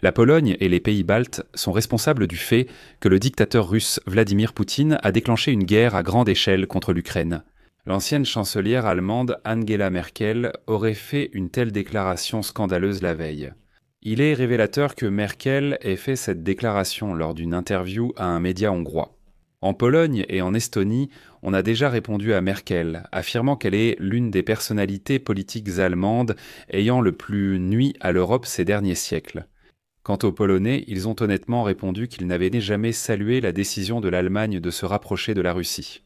La Pologne et les pays baltes sont responsables du fait que le dictateur russe Vladimir Poutine a déclenché une guerre à grande échelle contre l'Ukraine. L'ancienne chancelière allemande Angela Merkel aurait fait une telle déclaration scandaleuse la veille. Il est révélateur que Merkel ait fait cette déclaration lors d'une interview à un média hongrois. En Pologne et en Estonie, on a déjà répondu à Merkel, affirmant qu'elle est l'une des personnalités politiques allemandes ayant le plus nui à l'Europe ces derniers siècles. Quant aux Polonais, ils ont honnêtement répondu qu'ils n'avaient jamais salué la décision de l'Allemagne de se rapprocher de la Russie.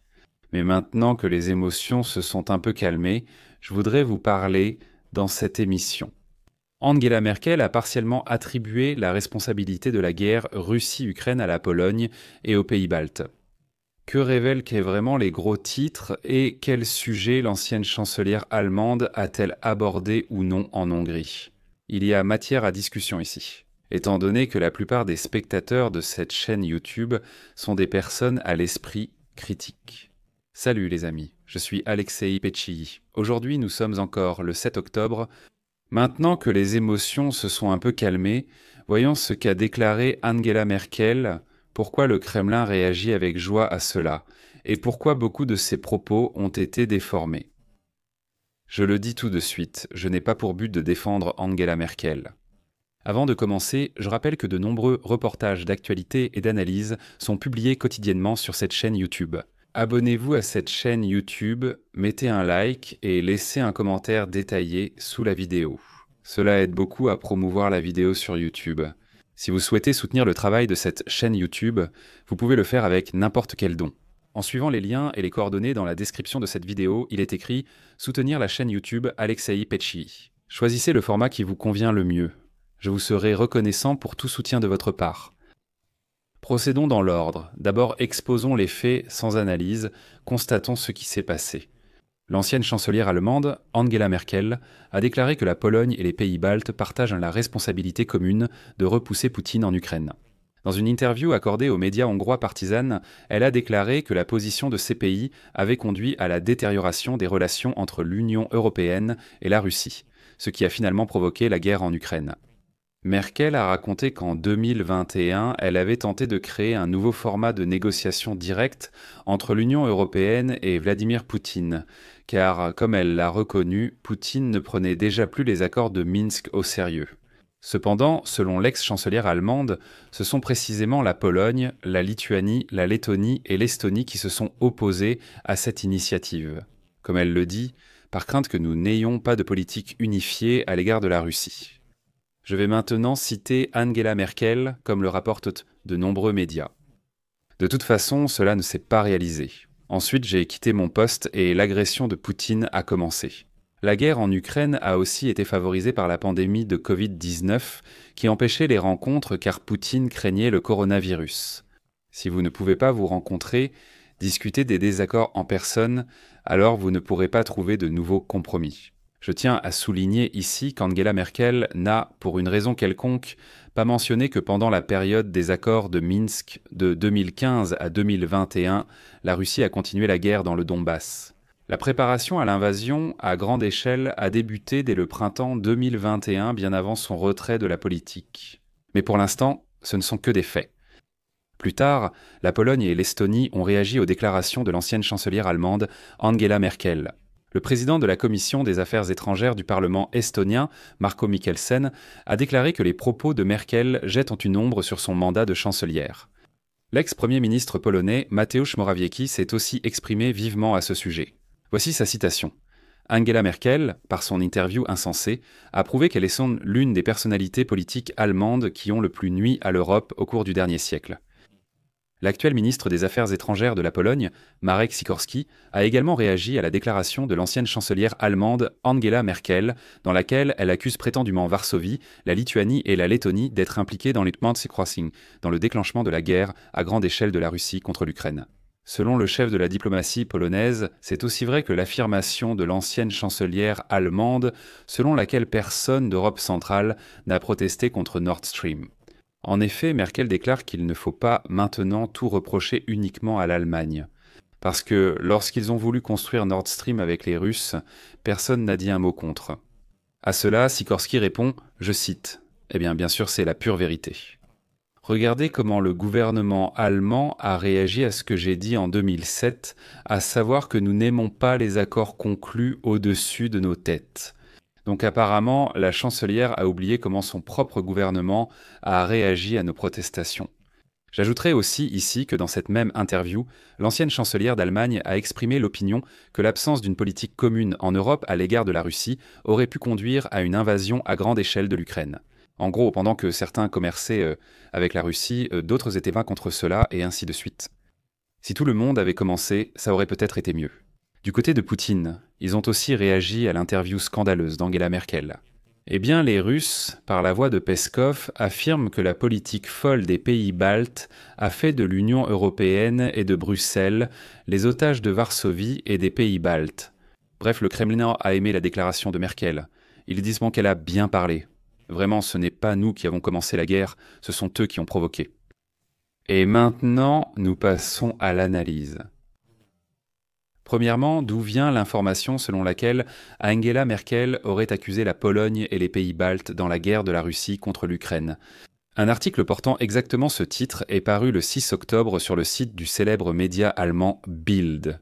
Mais maintenant que les émotions se sont un peu calmées, je voudrais vous parler dans cette émission. Angela Merkel a partiellement attribué la responsabilité de la guerre Russie-Ukraine à la Pologne et aux pays baltes. Que révèlent vraiment les gros titres et quels sujets l'ancienne chancelière allemande a-t-elle abordé ou non en Hongrie? Il y a matière à discussion ici, étant donné que la plupart des spectateurs de cette chaîne YouTube sont des personnes à l'esprit critique. Salut les amis, je suis Alexei Pechii. Aujourd'hui nous sommes encore le 7 octobre. Maintenant que les émotions se sont un peu calmées, voyons ce qu'a déclaré Angela Merkel, pourquoi le Kremlin réagit avec joie à cela, et pourquoi beaucoup de ses propos ont été déformés. Je le dis tout de suite, je n'ai pas pour but de défendre Angela Merkel. Avant de commencer, je rappelle que de nombreux reportages d'actualité et d'analyse sont publiés quotidiennement sur cette chaîne YouTube. Abonnez-vous à cette chaîne YouTube, mettez un like et laissez un commentaire détaillé sous la vidéo. Cela aide beaucoup à promouvoir la vidéo sur YouTube. Si vous souhaitez soutenir le travail de cette chaîne YouTube, vous pouvez le faire avec n'importe quel don. En suivant les liens et les coordonnées dans la description de cette vidéo, il est écrit « Soutenir la chaîne YouTube Alexei Pechii ». Choisissez le format qui vous convient le mieux. Je vous serai reconnaissant pour tout soutien de votre part. Procédons dans l'ordre. D'abord, exposons les faits sans analyse, constatons ce qui s'est passé. L'ancienne chancelière allemande, Angela Merkel, a déclaré que la Pologne et les pays baltes partagent la responsabilité commune de repousser Poutine en Ukraine. Dans une interview accordée aux médias hongrois Partizan, elle a déclaré que la position de ces pays avait conduit à la détérioration des relations entre l'Union européenne et la Russie, ce qui a finalement provoqué la guerre en Ukraine. Merkel a raconté qu'en 2021, elle avait tenté de créer un nouveau format de négociation directe entre l'Union européenne et Vladimir Poutine, car, comme elle l'a reconnu, Poutine ne prenait déjà plus les accords de Minsk au sérieux. Cependant, selon l'ex-chancelière allemande, ce sont précisément la Pologne, la Lituanie, la Lettonie et l'Estonie qui se sont opposées à cette initiative. Comme elle le dit, par crainte que nous n'ayons pas de politique unifiée à l'égard de la Russie. Je vais maintenant citer Angela Merkel, comme le rapportent de nombreux médias. De toute façon, cela ne s'est pas réalisé. Ensuite, j'ai quitté mon poste et l'agression de Poutine a commencé. La guerre en Ukraine a aussi été favorisée par la pandémie de Covid-19 qui empêchait les rencontres car Poutine craignait le coronavirus. Si vous ne pouvez pas vous rencontrer, discuter des désaccords en personne, alors vous ne pourrez pas trouver de nouveaux compromis. Je tiens à souligner ici qu'Angela Merkel n'a, pour une raison quelconque, pas mentionné que pendant la période des accords de Minsk de 2015 à 2021, la Russie a continué la guerre dans le Donbass. La préparation à l'invasion à grande échelle a débuté dès le printemps 2021, bien avant son retrait de la politique. Mais pour l'instant, ce ne sont que des faits. Plus tard, la Pologne et l'Estonie ont réagi aux déclarations de l'ancienne chancelière allemande Angela Merkel. Le président de la Commission des Affaires étrangères du Parlement estonien, Marko Mihkelsen, a déclaré que les propos de Merkel jettent une ombre sur son mandat de chancelière. L'ex-premier ministre polonais, Mateusz Morawiecki, s'est aussi exprimé vivement à ce sujet. Voici sa citation. Angela Merkel, par son interview insensée, a prouvé qu'elle est l'une des personnalités politiques allemandes qui ont le plus nui à l'Europe au cours du dernier siècle. L'actuel ministre des Affaires étrangères de la Pologne, Marek Sikorski, a également réagi à la déclaration de l'ancienne chancelière allemande Angela Merkel, dans laquelle elle accuse prétendument Varsovie, la Lituanie et la Lettonie d'être impliquées dans dans le déclenchement de la guerre à grande échelle de la Russie contre l'Ukraine. Selon le chef de la diplomatie polonaise, c'est aussi vrai que l'affirmation de l'ancienne chancelière allemande, selon laquelle personne d'Europe centrale n'a protesté contre Nord Stream. En effet, Merkel déclare qu'il ne faut pas maintenant tout reprocher uniquement à l'Allemagne. Parce que lorsqu'ils ont voulu construire Nord Stream avec les Russes, personne n'a dit un mot contre. À cela, Sikorski répond, je cite, Eh bien sûr, c'est la pure vérité. Regardez comment le gouvernement allemand a réagi à ce que j'ai dit en 2007, à savoir que nous n'aimons pas les accords conclus au-dessus de nos têtes. Donc apparemment, la chancelière a oublié comment son propre gouvernement a réagi à nos protestations. J'ajouterai aussi ici que dans cette même interview, l'ancienne chancelière d'Allemagne a exprimé l'opinion que l'absence d'une politique commune en Europe à l'égard de la Russie aurait pu conduire à une invasion à grande échelle de l'Ukraine. En gros, pendant que certains commerçaient avec la Russie, d'autres étaient vains contre cela, et ainsi de suite. Si tout le monde avait commencé, ça aurait peut-être été mieux. Du côté de Poutine, ils ont aussi réagi à l'interview scandaleuse d'Angela Merkel. Eh bien, les Russes, par la voix de Peskov, affirment que la politique folle des pays baltes a fait de l'Union européenne et de Bruxelles les otages de Varsovie et des pays baltes. Bref, le Kremlin a aimé la déclaration de Merkel. Ils disent bon qu'elle a bien parlé. Vraiment, ce n'est pas nous qui avons commencé la guerre, ce sont eux qui ont provoqué. Et maintenant, nous passons à l'analyse. Premièrement, d'où vient l'information selon laquelle Angela Merkel aurait accusé la Pologne et les pays baltes dans la guerre de la Russie contre l'Ukraine? Un article portant exactement ce titre est paru le 6 octobre sur le site du célèbre média allemand Bild.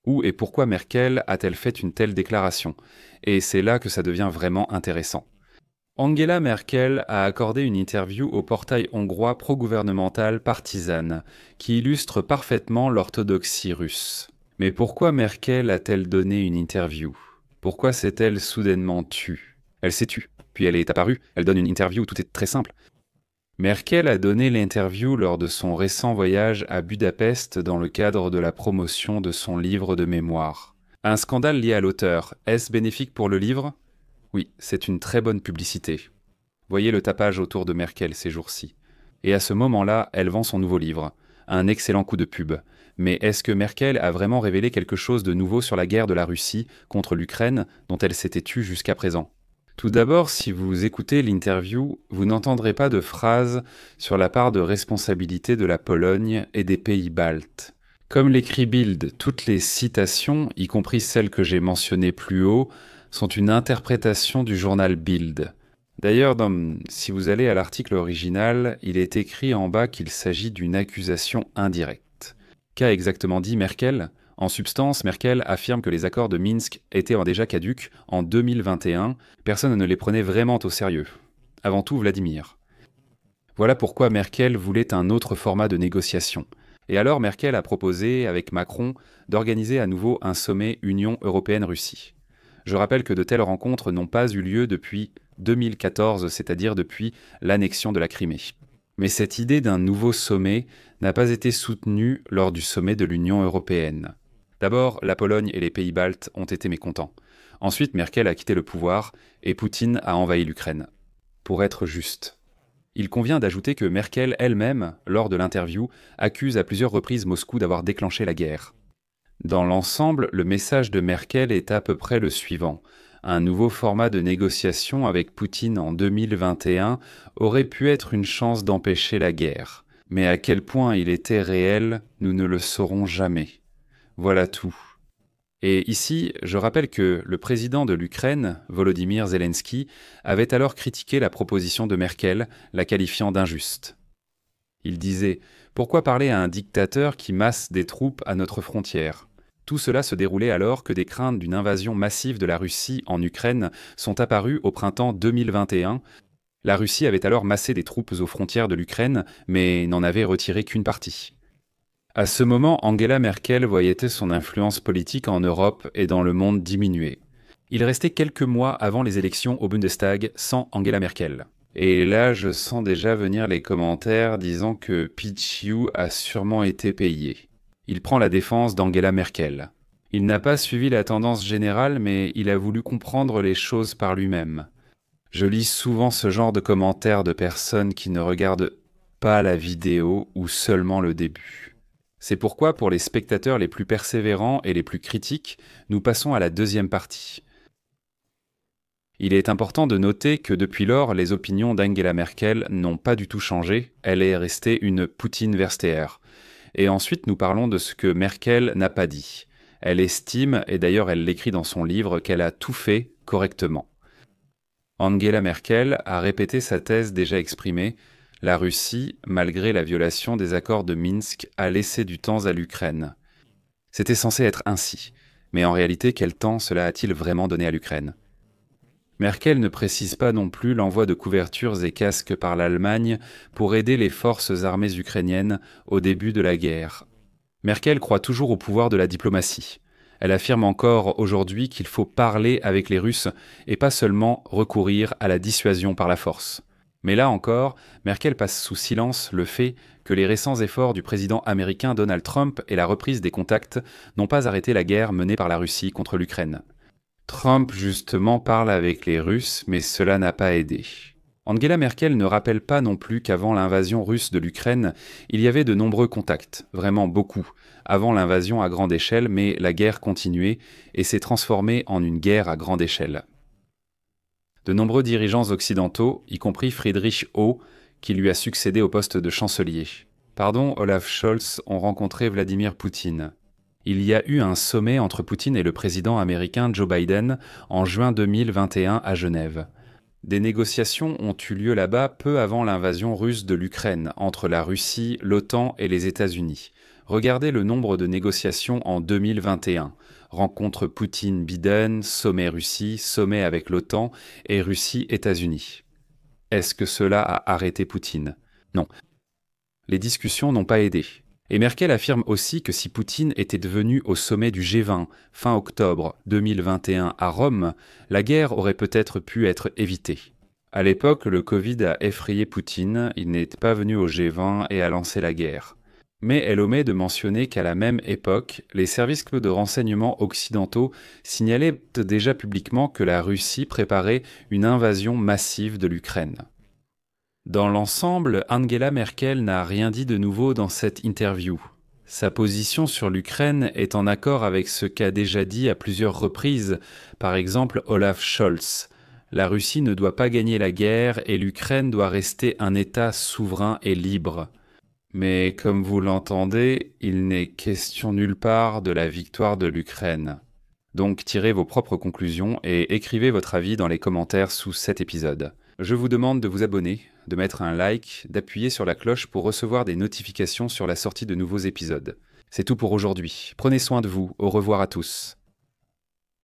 Où et pourquoi Merkel a-t-elle fait une telle déclaration? Et c'est là que ça devient vraiment intéressant. Angela Merkel a accordé une interview au portail hongrois pro-gouvernemental Partizan, qui illustre parfaitement l'orthodoxie russe. Mais pourquoi Merkel a-t-elle donné une interview? Pourquoi s'est-elle soudainement tue? Elle s'est tue, puis elle est apparue, elle donne une interview, tout est très simple. Merkel a donné l'interview lors de son récent voyage à Budapest dans le cadre de la promotion de son livre de mémoire. Un scandale lié à l'auteur, est-ce bénéfique pour le livre? Oui, c'est une très bonne publicité. Voyez le tapage autour de Merkel ces jours-ci. Et à ce moment-là, elle vend son nouveau livre. Un excellent coup de pub. Mais est-ce que Merkel a vraiment révélé quelque chose de nouveau sur la guerre de la Russie contre l'Ukraine dont elle s'était tue jusqu'à présent? Tout d'abord, si vous écoutez l'interview, vous n'entendrez pas de phrase sur la part de responsabilité de la Pologne et des pays baltes. Comme l'écrit Bild, toutes les citations, y compris celles que j'ai mentionnées plus haut, sont une interprétation du journal Bild. D'ailleurs, si vous allez à l'article original, il est écrit en bas qu'il s'agit d'une accusation indirecte. Qu'a exactement dit Merkel? En substance, Merkel affirme que les accords de Minsk étaient déjà caducs en 2021. Personne ne les prenait vraiment au sérieux. Avant tout, Vladimir. Voilà pourquoi Merkel voulait un autre format de négociation. Et alors Merkel a proposé, avec Macron, d'organiser à nouveau un sommet Union européenne-Russie. Je rappelle que de telles rencontres n'ont pas eu lieu depuis 2014, c'est-à-dire depuis l'annexion de la Crimée. Mais cette idée d'un nouveau sommet n'a pas été soutenue lors du sommet de l'Union européenne. D'abord, la Pologne et les pays baltes ont été mécontents. Ensuite, Merkel a quitté le pouvoir et Poutine a envahi l'Ukraine. Pour être juste. Il convient d'ajouter que Merkel elle-même, lors de l'interview, accuse à plusieurs reprises Moscou d'avoir déclenché la guerre. Dans l'ensemble, le message de Merkel est à peu près le suivant. Un nouveau format de négociation avec Poutine en 2021 aurait pu être une chance d'empêcher la guerre. Mais à quel point il était réel, nous ne le saurons jamais. Voilà tout. Et ici, je rappelle que le président de l'Ukraine, Volodymyr Zelensky, avait alors critiqué la proposition de Merkel, la qualifiant d'injuste. Il disait « Pourquoi parler à un dictateur qui masse des troupes à notre frontière ?» Tout cela se déroulait alors que des craintes d'une invasion massive de la Russie en Ukraine sont apparues au printemps 2021. La Russie avait alors massé des troupes aux frontières de l'Ukraine, mais n'en avait retiré qu'une partie. À ce moment, Angela Merkel voyait son influence politique en Europe et dans le monde diminuer. Il restait quelques mois avant les élections au Bundestag sans Angela Merkel. Et là, je sens déjà venir les commentaires disant que Pichiou a sûrement été payé. Il prend la défense d'Angela Merkel. Il n'a pas suivi la tendance générale, mais il a voulu comprendre les choses par lui-même. Je lis souvent ce genre de commentaires de personnes qui ne regardent pas la vidéo ou seulement le début. C'est pourquoi, pour les spectateurs les plus persévérants et les plus critiques, nous passons à la deuxième partie. Il est important de noter que depuis lors, les opinions d'Angela Merkel n'ont pas du tout changé, elle est restée une Poutine-Versteher. Et ensuite, nous parlons de ce que Merkel n'a pas dit. Elle estime, et d'ailleurs elle l'écrit dans son livre, qu'elle a tout fait correctement. Angela Merkel a répété sa thèse déjà exprimée: la Russie, malgré la violation des accords de Minsk, a laissé du temps à l'Ukraine. C'était censé être ainsi, mais en réalité, quel temps cela a-t-il vraiment donné à l'Ukraine? Merkel ne précise pas non plus l'envoi de couvertures et casques par l'Allemagne pour aider les forces armées ukrainiennes au début de la guerre. Merkel croit toujours au pouvoir de la diplomatie. Elle affirme encore aujourd'hui qu'il faut parler avec les Russes et pas seulement recourir à la dissuasion par la force. Mais là encore, Merkel passe sous silence le fait que les récents efforts du président américain Donald Trump et la reprise des contacts n'ont pas arrêté la guerre menée par la Russie contre l'Ukraine. Trump, justement, parle avec les Russes, mais cela n'a pas aidé. Angela Merkel ne rappelle pas non plus qu'avant l'invasion russe de l'Ukraine, il y avait de nombreux contacts, vraiment beaucoup, avant l'invasion à grande échelle, mais la guerre continuait et s'est transformée en une guerre à grande échelle. De nombreux dirigeants occidentaux, y compris Friedrich Au, qui lui a succédé au poste de chancelier, Olaf Scholz, ont rencontré Vladimir Poutine. Il y a eu un sommet entre Poutine et le président américain Joe Biden en juin 2021 à Genève. Des négociations ont eu lieu là-bas peu avant l'invasion russe de l'Ukraine, entre la Russie, l'OTAN et les États-Unis. Regardez le nombre de négociations en 2021. Rencontre Poutine-Biden, sommet Russie, sommet avec l'OTAN et Russie-États-Unis. Est-ce que cela a arrêté Poutine? Non. Les discussions n'ont pas aidé. Et Merkel affirme aussi que si Poutine était devenu au sommet du G20 fin octobre 2021 à Rome, la guerre aurait peut-être pu être évitée. À l'époque, le Covid a effrayé Poutine, il n'est pas venu au G20 et a lancé la guerre. Mais elle omet de mentionner qu'à la même époque, les services de renseignement occidentaux signalaient déjà publiquement que la Russie préparait une invasion massive de l'Ukraine. Dans l'ensemble, Angela Merkel n'a rien dit de nouveau dans cette interview. Sa position sur l'Ukraine est en accord avec ce qu'a déjà dit à plusieurs reprises, par exemple Olaf Scholz. La Russie ne doit pas gagner la guerre et l'Ukraine doit rester un État souverain et libre. Mais comme vous l'entendez, il n'est question nulle part de la victoire de l'Ukraine. Donc tirez vos propres conclusions et écrivez votre avis dans les commentaires sous cet épisode. Je vous demande de vous abonner, de mettre un like, d'appuyer sur la cloche pour recevoir des notifications sur la sortie de nouveaux épisodes. C'est tout pour aujourd'hui. Prenez soin de vous. Au revoir à tous.